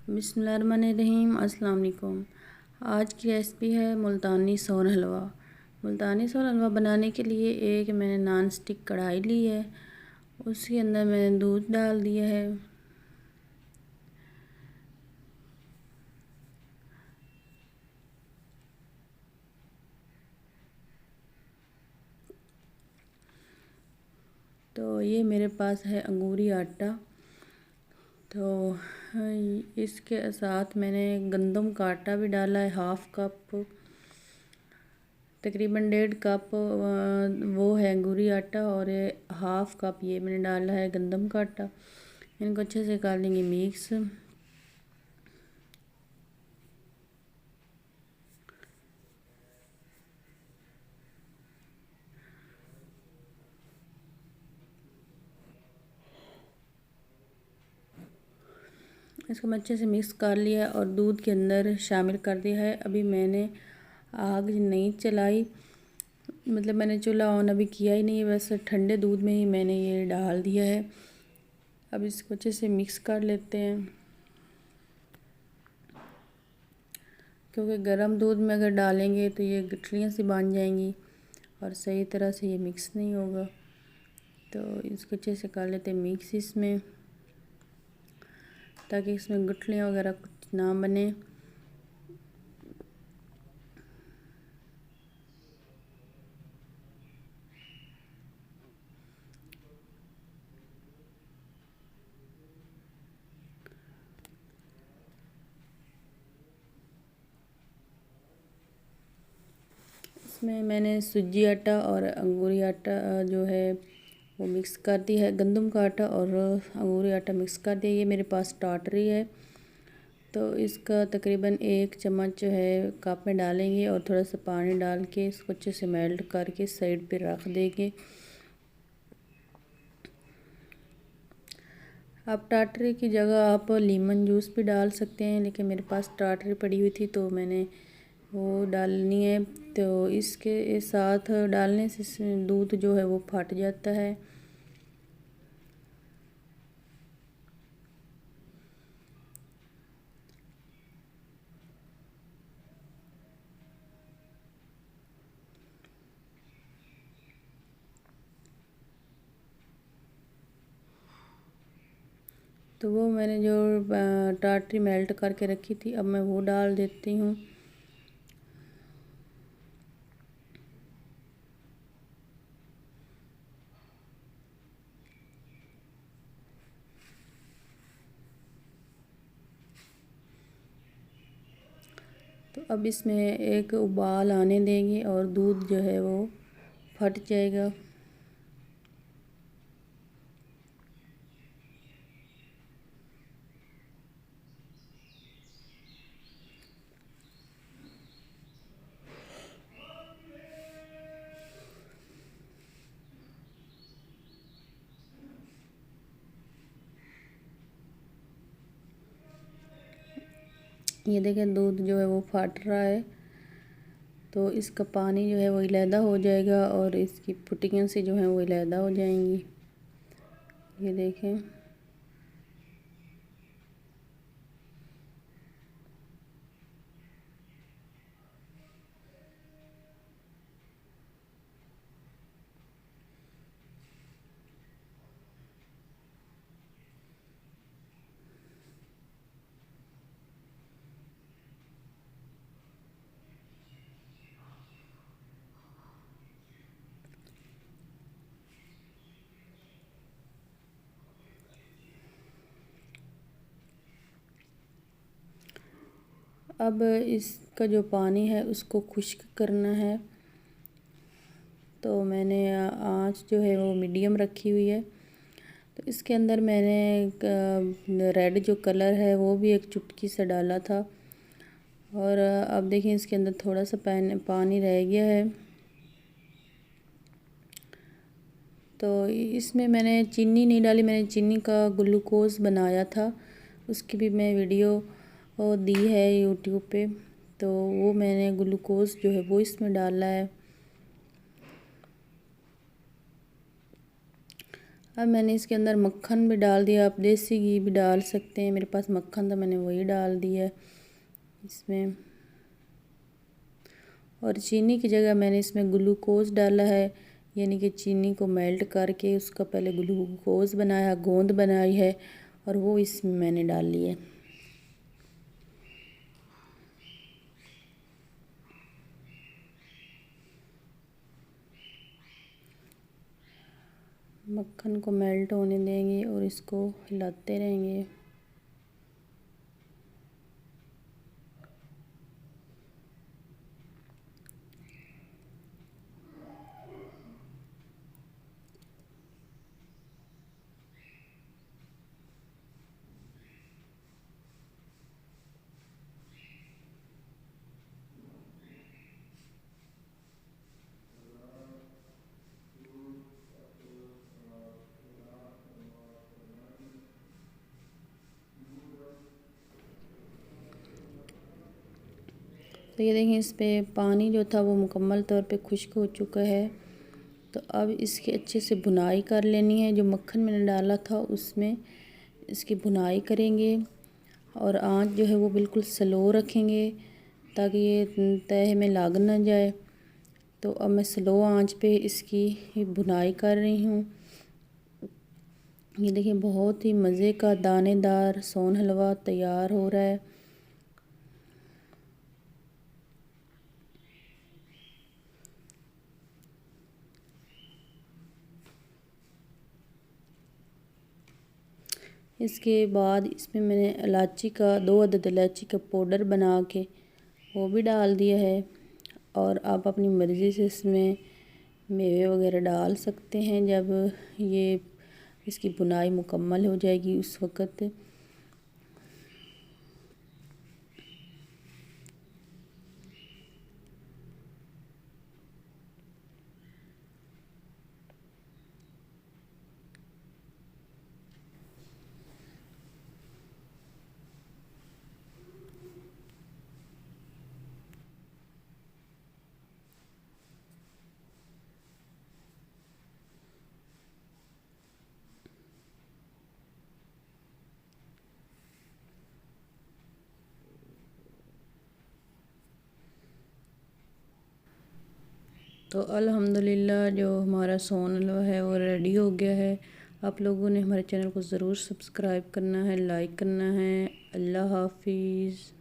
बिस्मिल्लाहिर्रहमानिर्रहीम। अस्सलाम वालेकुम। आज की रेसिपी है मुल्तानी सोन हलवा। मुल्तानी सोन हलवा बनाने के लिए एक मैंने नॉन स्टिक कढ़ाई ली है, उसके अंदर मैंने दूध डाल दिया है। तो ये मेरे पास है अंगूरी आटा। तो इसके साथ मैंने गंदम का आटा भी डाला है, हाफ़ कप, तकरीबन 1.5 कप वो है अंगूरी आटा, और हाफ़ कप ये मैंने डाला है गंदम का आटा। इनको अच्छे से कर लेंगे मिक्स। इसको मैं अच्छे से मिक्स कर लिया और दूध के अंदर शामिल कर दिया है। अभी मैंने आग नहीं चलाई, मतलब मैंने चूल्हा ऑन अभी किया ही नहीं, बस ठंडे दूध में ही मैंने ये डाल दिया है। अब इसको अच्छे से मिक्स कर लेते हैं, क्योंकि गर्म दूध में अगर डालेंगे तो ये गठलियाँ सी बन जाएंगी और सही तरह से ये मिक्स नहीं होगा। तो इसको अच्छे से कर लेते हैं मिक्स इसमें, ताकि इसमें गुठलियाँ वगैरह कुछ ना बने। इसमें मैंने सूजी आटा और अंगूरी आटा जो है वो मिक्स कर दिया है, गंदम का आटा और अंगूरी आटा मिक्स कर दिया। ये मेरे पास टाटरी है, तो इसका तकरीबन 1 चम्मच जो है कप में डालेंगे और थोड़ा सा पानी डाल के इसको अच्छे से मेल्ट करके साइड पे रख देंगे। आप टाटरी की जगह आप लीमन जूस भी डाल सकते हैं, लेकिन मेरे पास टाटरी पड़ी हुई थी तो मैंने वो डालनी है। तो इसके साथ डालने से दूध जो है वो फट जाता है। तो वो मैंने जो टाटरी मेल्ट करके रखी थी, अब मैं वो डाल देती हूँ। तो अब इसमें एक उबाल आने देंगे और दूध जो है वो फट जाएगा। ये देखें दूध जो है वो फट रहा है, तो इसका पानी जो है वो अलहदा हो जाएगा और इसकी पुटियाँ से जो है वो अलहदा हो जाएंगी। ये देखें। अब इसका जो पानी है उसको खुश्क करना है, तो मैंने आँच जो है वो मीडियम रखी हुई है। तो इसके अंदर मैंने रेड जो कलर है वो भी एक चुटकी से डाला था, और अब देखिए इसके अंदर थोड़ा सा पानी रह गया है। तो इसमें मैंने चीनी नहीं डाली, मैंने चीनी का ग्लूकोज़ बनाया था, उसकी भी मैं वीडियो दी है यूट्यूब पे। तो वो मैंने ग्लूकोज़ जो है वो इसमें डाला है। अब मैंने इसके अंदर मक्खन भी डाल दिया, आप देसी घी भी डाल सकते हैं, मेरे पास मक्खन था मैंने वही डाल दिया इसमें। और चीनी की जगह मैंने इसमें ग्लूकोज़ डाला है, यानी कि चीनी को मेल्ट करके उसका पहले ग्लूकोज़ बनाया, गोंद बनाई है और वो इसमें मैंने डाल ली है। मक्खन को मेल्ट होने देंगे और इसको हिलाते रहेंगे। तो ये देखिए इस पे पानी जो था वो मुकम्मल तौर पे खुश्क हो चुका है। तो अब इसकी अच्छे से भुनाई कर लेनी है। जो मक्खन मैंने डाला था उसमें इसकी भुनाई करेंगे और आंच जो है वो बिल्कुल स्लो रखेंगे ताकि ये तहे में लग ना जाए। तो अब मैं स्लो आंच पे इसकी भुनाई कर रही हूँ। ये देखिए बहुत ही मज़े का दानेदार सोन हलवा तैयार हो रहा है। इसके बाद इसमें मैंने इलायची का 2 अदद इलायची का पाउडर बना के वो भी डाल दिया है। और आप अपनी मर्ज़ी से इसमें मेवे वगैरह डाल सकते हैं। जब ये इसकी भुनाई मुकम्मल हो जाएगी उस वक़्त। तो अल्हम्दुलिल्लाह जो हमारा सोन हलवा है वो रेडी हो गया है। आप लोगों ने हमारे चैनल को ज़रूर सब्सक्राइब करना है, लाइक करना है। अल्लाह हाफिज़।